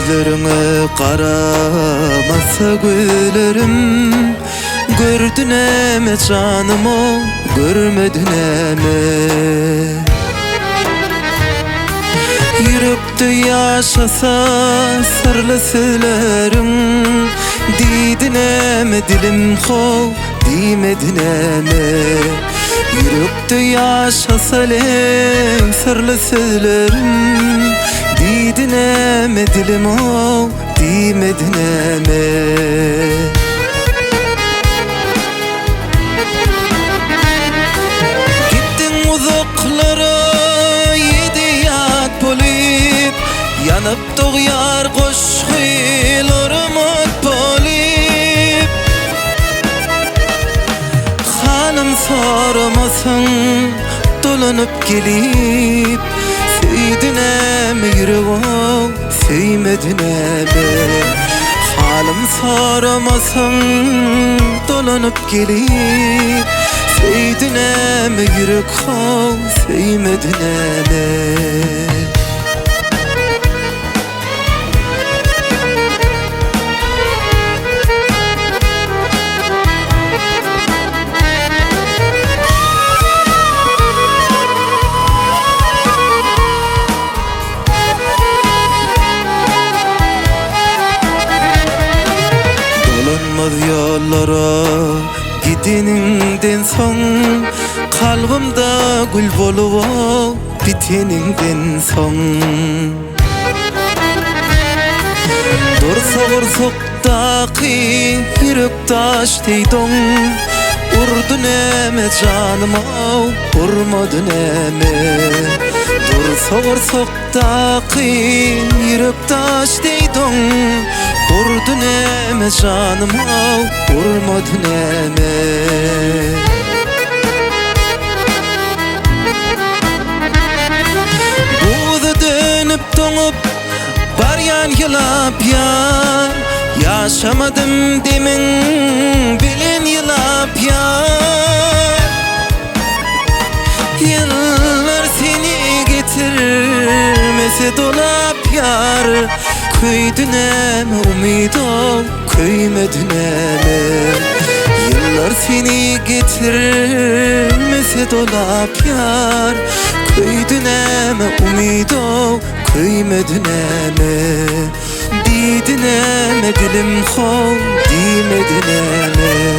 gözlerine qaramasa güllerim. Gördün eme canım o, görmedin eme. Yürekte yaşasa sarılı sözlerim. Didin eme dilim kov, dimedin eme. Yürekte yaşasa lem sarılı sözlerim. Didin eme dilim o, dimedin eme. Gittin uzaklara yedi yat polip. Yanıp doğyar koşkilerim ot polip. Hanım sormasın dolanıp gelip. Söydün eme yüreğim, söymedin eme. Halim sormasın dolanıp gelip. Söydün eme yüreğim, söymedin eme. Dolanmaz yollara gideninden son. Kalbimda gül bolup biteninden son. Dursa vursaqdaki yürek taş deydin. Urdun eme canıma, vurmadın eme. Dursa vursaqdaki yürek taş deydin. Urdun eme canıma, vurmadın eme. Buğda dönüp donup baryan yılap yar. Yaşamadım demin bilin yılap yar. Yıllar seni getirmese dolap yar. Köydün eme umido, köymedin eme. Yıllar seni getirmese dolap yar. Köydün eme umido, köymedin eme. Didin eme dilim kov, dimedin eme.